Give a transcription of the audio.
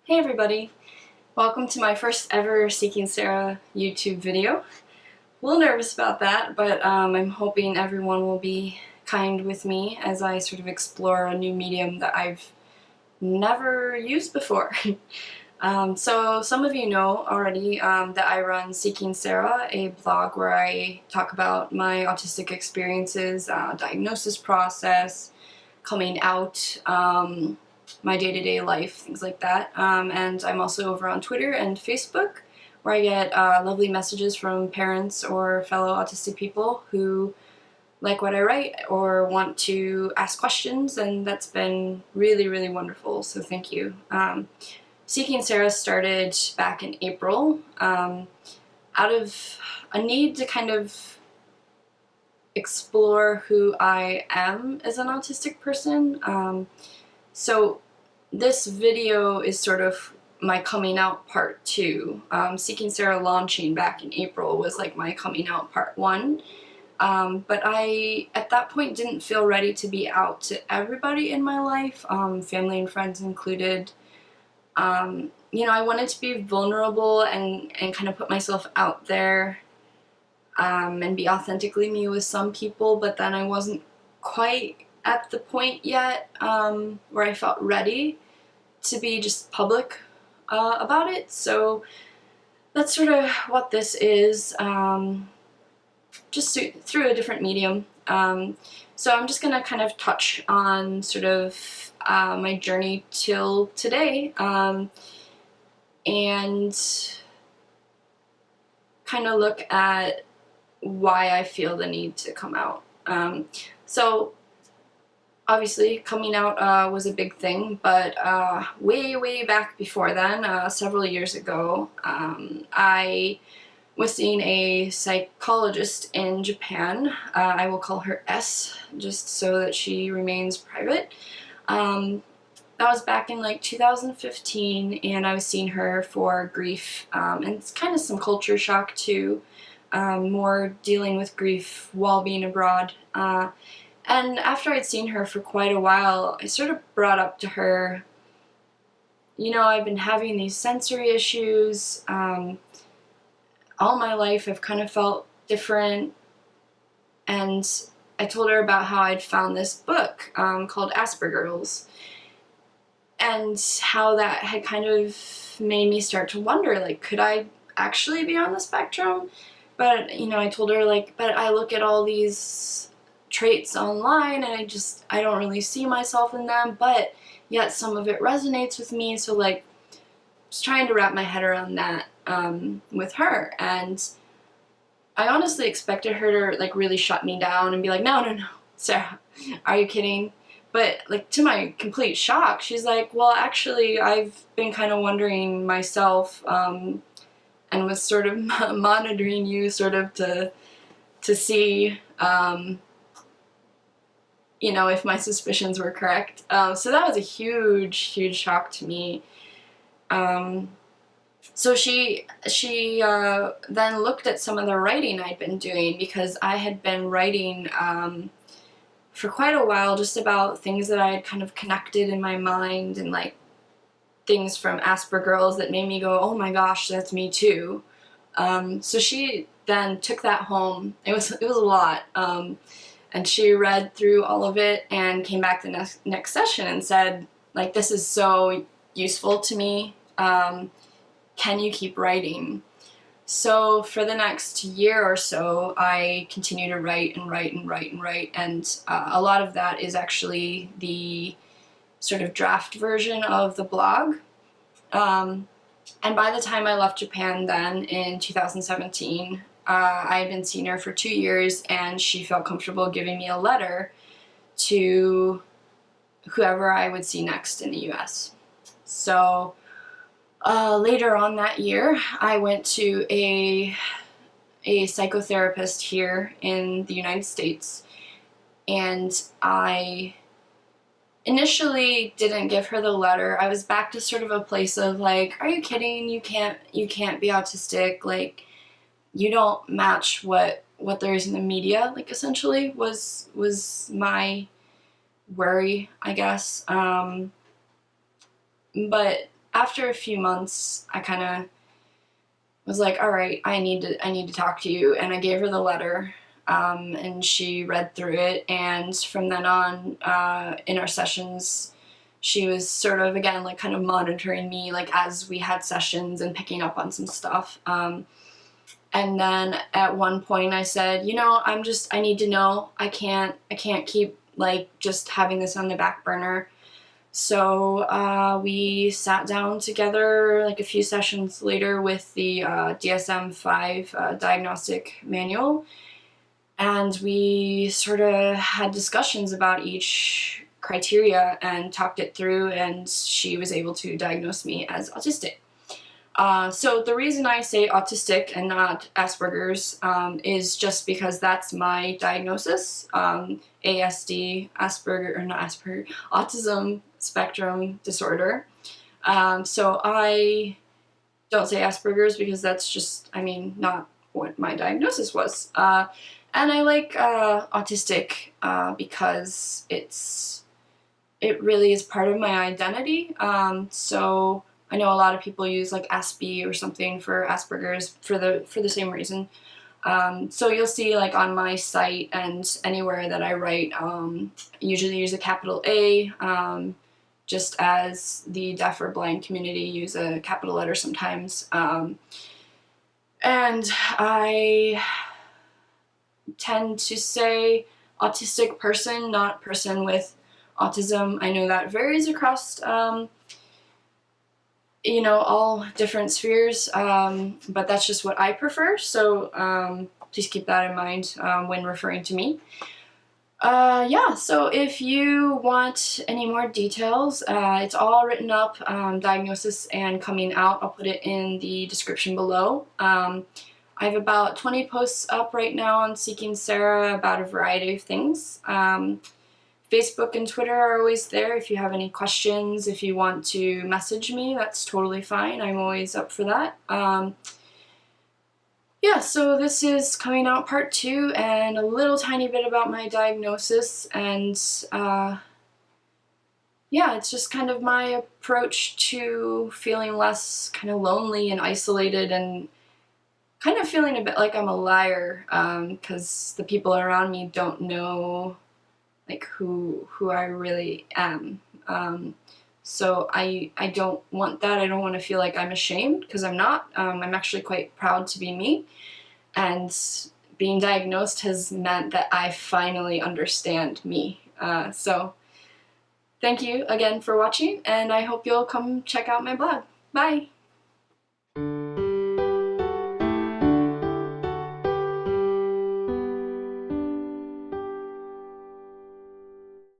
Hey everybody! Welcome to my first ever Seeking Sara YouTube video. A little nervous about that, but I'm hoping everyone will be kind with me as I sort of explore a new medium that I've never used before. So some of you know already that I run Seeking Sara, a blog where I talk about my autistic experiences, diagnosis process, coming out, my day-to-day life, things like that. And I'm also over on Twitter and Facebook, where I get lovely messages from parents or fellow autistic people who like what I write or want to ask questions, and that's been really, really wonderful, so thank you. Seeking Sara started back in April out of a need to kind of explore who I am as an autistic person. So this video is sort of my coming out part 2. Seeking Sara launching back in April was like my coming out part 1. But I, at that point, didn't feel ready to be out to everybody in my life, family and friends included. You know, I wanted to be vulnerable and kind of put myself out there and be authentically me with some people, but then I wasn't quite at the point yet where I felt ready to be just public about it. So that's sort of what this is, just through a different medium. So I'm just gonna kind of touch on sort of my journey till today, and kind of look at why I feel the need to come out. So obviously coming out was a big thing, but way back before then, several years ago, I was seeing a psychologist in Japan. I will call her S, just so that she remains private. That was back in like 2015, and I was seeing her for grief, and it's kind of some culture shock too, more dealing with grief while being abroad. And after I'd seen her for quite a while, I sort of brought up to her, you know, I've been having these sensory issues. All my life I've kind of felt different, and I told her about how I'd found this book called Asperger's, and how that had kind of made me start to wonder, like, could I actually be on the spectrum? But, you know, I told her, like, but I look at all these traits online and I don't really see myself in them, but yet some of it resonates with me, so like just trying to wrap my head around that with her. And I honestly expected her to like really shut me down and be like, no, Sara, are you kidding? But like, to my complete shock, she's like, well, actually I've been kind of wondering myself, and was sort of monitoring you sort of to see you know, if my suspicions were correct. So that was a huge shock to me. So she then looked at some of the writing I'd been doing, because I had been writing for quite a while just about things that I had kind of connected in my mind, and like things from Asperger's that made me go, oh my gosh, that's me too. So she then took that home. It was a lot. And she read through all of it and came back the next session and said, like, this is so useful to me. Can you keep writing? So for the next year or so, I continue to write, and a lot of that is actually the sort of draft version of the blog. And by the time I left Japan then, in 2017, I had been seeing her for 2 years, and she felt comfortable giving me a letter to whoever I would see next in the US. So later on that year, I went to a psychotherapist here in the United States, and I initially didn't give her the letter. I was back to sort of a place of like, are you kidding? You can't be autistic. Like, you don't match what there is in the media, like, essentially was my worry, I guess. But after a few months, I kind of was like, all right, I need to talk to you, and I gave her the letter, and she read through it, and from then on, in our sessions, she was sort of, again, like kind of monitoring me, like as we had sessions and picking up on some stuff. And then at one point I said, you know, I need to know. I can't keep like just having this on the back burner. So we sat down together like a few sessions later with the DSM-5 diagnostic manual, and we sort of had discussions about each criteria and talked it through, and she was able to diagnose me as autistic. So the reason I say autistic and not Asperger's is just because that's my diagnosis. ASD, Asperger, or not Asperger, autism spectrum disorder. So I don't say Asperger's because that's just, I mean, not what my diagnosis was. And I like autistic because it really is part of my identity. So I know a lot of people use like Aspie or something for Asperger's for the same reason. So you'll see like on my site and anywhere that I write, usually use a capital A, just as the deaf or blind community use a capital letter sometimes. And I tend to say autistic person, not person with autism. I know that varies across you know, all different spheres, but that's just what I prefer, so please keep that in mind when referring to me. Yeah, so if you want any more details, it's all written up, diagnosis and coming out. I'll put it in the description below. I have about 20 posts up right now on Seeking Sara about a variety of things. Facebook and Twitter are always there if you have any questions. If you want to message me, that's totally fine. I'm always up for that. Yeah, so this is coming out part 2 and a little tiny bit about my diagnosis, and yeah, it's just kind of my approach to feeling less kind of lonely and isolated and kind of feeling a bit like I'm a liar, because the people around me don't know like who I really am. So I don't want that. I don't want to feel like I'm ashamed, because I'm not. I'm actually quite proud to be me, and being diagnosed has meant that I finally understand me. So thank you again for watching, and I hope you'll come check out my blog. Bye!